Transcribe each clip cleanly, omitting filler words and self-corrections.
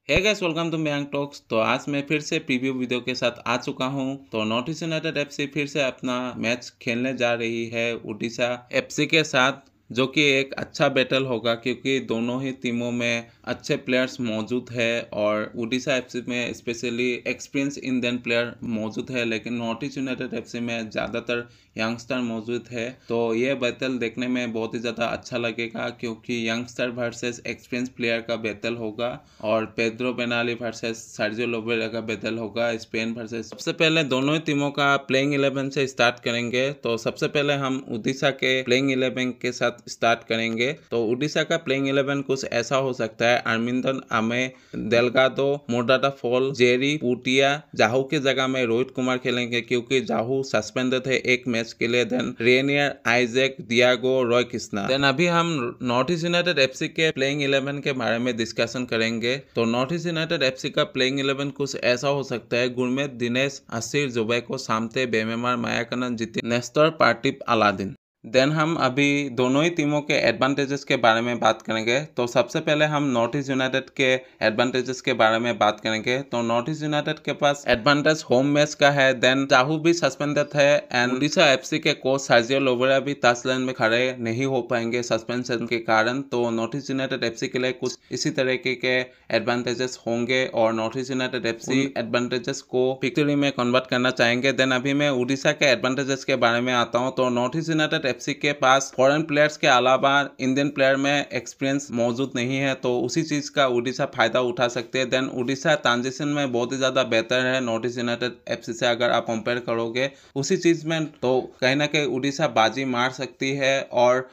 Hey guys, welcome to Mayank talks. तो आज मैं फिर से प्रीव्यू वीडियो के साथ आ चुका हूं। तो नॉर्थ ईस्ट यूनाइटेड एफसी फिर से अपना मैच खेलने जा रही है उड़ीसा एफसी के साथ, जो कि एक अच्छा बैटल होगा क्योंकि दोनों ही टीमों में अच्छे प्लेयर्स मौजूद है और उड़ीसा एफसी में स्पेशली एक्सपीरियंस इंडियन प्लेयर मौजूद है, लेकिन नॉर्थ ईस्ट यूनाइटेड एफसी में ज़्यादातर यंगस्टर मौजूद है। तो ये बैटल देखने में बहुत ही ज़्यादा अच्छा लगेगा क्योंकि यंगस्टर वर्सेस एक्सपीरियंस प्लेयर का बैटल होगा और पेड्रो बेनाली वर्सेस सर्जियो लोबेरा का बैटल होगा, स्पेन वर्सेस। सबसे पहले दोनों ही टीमों का प्लेइंग 11 से स्टार्ट करेंगे। तो सबसे पहले हम उड़ीसा के प्लेइंग 11 के साथ स्टार्ट करेंगे। तो उड़ीसा का प्लेइंग 11 कुछ ऐसा हो सकता है: आर्मिंदन आमे, डेलगाडो, मोर्टाडा फॉल, जेरी पुटिया। जाहू की जगह में रोहित कुमार खेलेंगे क्योंकि जाहू सस्पेंडेड है एक मैच के लिए। Then Renier, Isaac, Diego, Roy Krishna. Then अभी हम नॉर्थ ईस्ट यूनाइटेड एफसी के प्लेइंग 11 के बारे में डिस्कशन करेंगे। तो नॉर्थ ईस्ट यूनाइटेड एफसी का प्लेइंग 11 कुछ ऐसा हो सकता है: गुरमीत, दिनेश, आसिर, जुबैको, सामते, बेमेमार, Mayakannan, Jithin, Nestor, Parthib, Alaaeddine. Then हम अभी दोनों ही टीमों के एडवांटेजेस के बारे में बात करेंगे। तो सबसे पहले हम नॉर्थ ईस्ट यूनाइटेड के एडवांटेजेस के बारे में बात करेंगे। तो नॉर्थ ईस्ट यूनाइटेड के पास एडवांटेज होम मैच का है। देन जाहू भी सस्पेंडेड है एंड उड़ीसा एफसी के कोच सर्जियो लोबेरा भी टचलाइन में खड़े नहीं हो पाएंगे सस्पेंशन के कारण। तो नॉर्थ ईस्ट यूनाइटेड एफसी के लिए कुछ इसी तरीके के एडवांटेजेस होंगे और north East United FC advantages को विक्ट्री में कन्वर्ट करना चाहेंगे। देन अभी मैं उड़ीसा के एडवांटेजेस के बारे में आता हूँ। तो नॉर्थ ईस्ट यूनाइटेड एफसी के पास फॉरेन प्लेयर्स के अलावा इंडियन प्लेयर में एक्सपीरियंस मौजूद नहीं है, तो उसी चीज का उड़ीसा फायदा उठा सकते हैं। देन उड़ीसा ट्रांजिशन में बहुत ही ज्यादा बेहतर है नॉर्थ ईस्ट यूनाइटेड एफसी से अगर आप कंपेयर करोगे उसी चीज में, तो कहीं ना कहीं उड़ीसा बाजी मार सकती है। और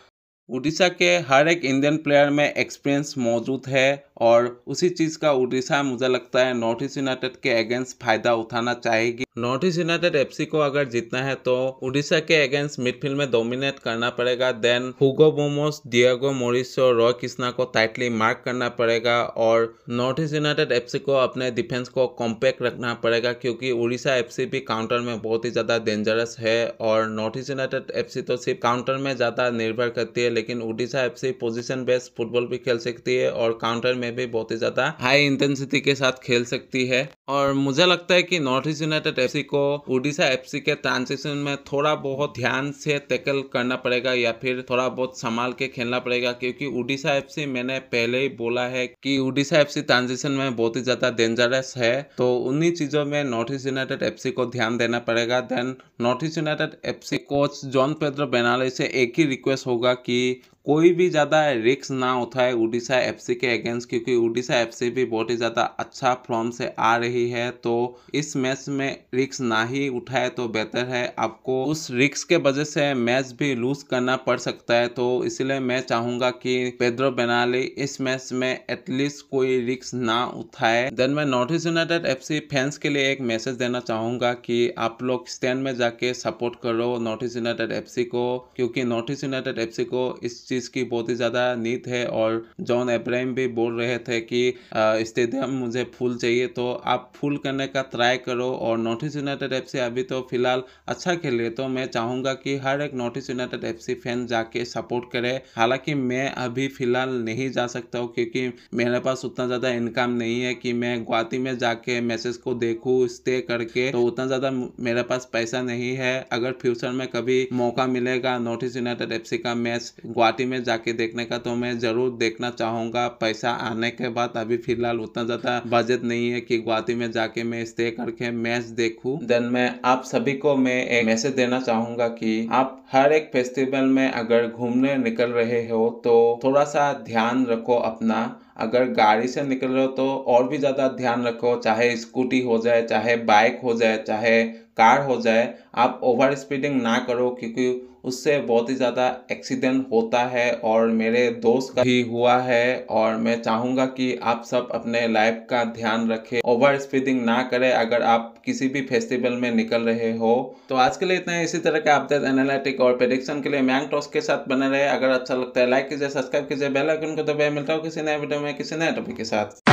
उड़ीसा के हर एक इंडियन प्लेयर में एक्सपीरियंस मौजूद है और उसी चीज़ का उड़ीसा मुझे लगता है नॉर्थ ईस्ट यूनाइटेड के अगेंस्ट फायदा उठाना चाहेगी। नॉर्थ ईस्ट यूनाइटेड एफसी को अगर जीतना है तो उड़ीसा के अगेंस्ट मिडफील्ड में डोमिनेट करना पड़ेगा। Then Hugo Boumous, Diego Mauricio, Roy Krishna को टाइटली मार्क करना पड़ेगा और नॉर्थ ईस्ट यूनाइटेड एफसी को अपने डिफेंस को कॉम्पैक्ट रखना पड़ेगा क्योंकि उड़ीसा एफसी भी काउंटर में बहुत ही ज़्यादा डेंजरस है और नॉर्थ ईस्ट यूनाइटेड एफसी तो सिर्फ काउंटर में ज़्यादा निर्भर करती है, लेकिन Orissa FC position based football भी खेल सकती है और काउंटर में भी बहुत ही ज्यादा हाई इंटेंसिटी के साथ खेल सकती है। और मुझे लगता है कि नॉर्थ ईस्ट यूनाइटेड एफसी को उड़ीसा एफसी के ट्रांजिशन में थोड़ा बहुत ध्यान से टैकल करना पड़ेगा या फिर थोड़ा बहुत संभाल के खेलना पड़ेगा क्योंकि उड़ीसा एफसी, मैंने पहले ही बोला है कि उड़ीसा एफसी ट्रांजिशन में बहुत ही ज्यादा डेंजरस है, तो उन्हीं चीजों में नॉर्थ ईस्ट यूनाइटेड एफसी को ध्यान देना पड़ेगा। Then North East United FC coach Juan Pedro Benali से एक ही रिक्वेस्ट होगा कि कोई भी ज़्यादा रिस्क ना उठाए उड़ीसा एफसी के अगेंस्ट, क्योंकि उड़ीसा एफसी भी बहुत ही ज़्यादा अच्छा फॉर्म से आ रही है। तो इस मैच में रिस्क ना ही उठाए तो बेहतर है। आपको उस रिस्क के वजह से मैच भी लूज करना पड़ सकता है, तो इसलिए मैं चाहूँगा कि पेड्रो बेनाली इस मैच में एटलीस्ट कोई रिस्क ना उठाए। देन मैं north East United FC fans के लिए एक मैसेज देना चाहूँगा कि आप लोग स्टैंड में जाके सपोर्ट करो नॉर्थ ईस्ट यूनाइटेड एफसी को, क्योंकि नॉर्थ ईस्ट यूनाइटेड एफसी को इस चीज की बहुत ही ज्यादा नीड है। और जॉन अब्राहम भी बोल रहे थे कि स्टेडियम मुझे फुल चाहिए, तो आप फुल करने का ट्राई करो। और नॉर्थ ईस्ट यूनाइटेड एफसी अभी तो फिलहाल अच्छा खेल रही है, तो मैं चाहूंगा कि हर एक north East United FC fan जाके सपोर्ट करे। हालांकि मैं अभी फिलहाल नहीं जा सकता हूँ क्योंकि मेरे पास उतना ज्यादा इनकम नहीं है कि मैं गुवाहाटी में जाके मैचेस को देखूँ स्टे करके, तो उतना ज्यादा मेरे पास पैसा नहीं है। अगर फ्यूचर में कभी मौका मिलेगा नॉर्थ ईस्ट यूनाइटेड एफसी का मैच गुवाहाटी में जाके देखने का, तो मैं जरूर देखना चाहूंगा पैसा आने के बाद। अभी फिलहाल उतना ज्यादा बजट नहीं है कि गुवाहाटी में जाके मैं स्टे करके मैच देखूं। देन मैं आप सभी को मैं एक मैसेज देना चाहूंगा कि आप हर एक फेस्टिवल में अगर घूमने निकल रहे हो तो थोड़ा सा ध्यान रखो अपना। अगर गाड़ी से निकल रहे हो तो और भी ज़्यादा ध्यान रखो, चाहे स्कूटी हो जाए, चाहे बाइक हो जाए, चाहे कार हो जाए। आप ओवर स्पीडिंग ना करो क्योंकि उससे बहुत ही ज़्यादा एक्सीडेंट होता है और मेरे दोस्त का भी हुआ है। और मैं चाहूँगा कि आप सब अपने लाइफ का ध्यान रखें, ओवर स्पीडिंग ना करें अगर आप किसी भी फेस्टिवल में निकल रहे हो। तो आज के लिए इतना ही। इसी तरह के अपडेट, एनालिटिक और प्रेडिक्शन के लिए मयंक टॉक्स के साथ बने रहे। अगर अच्छा लगता है लाइक कीजिए, सब्सक्राइब कीजिए, बेल आइकन को दबाइए। मिलता हूँ किसी नए वीडियो में किसी नए टॉपिक के साथ।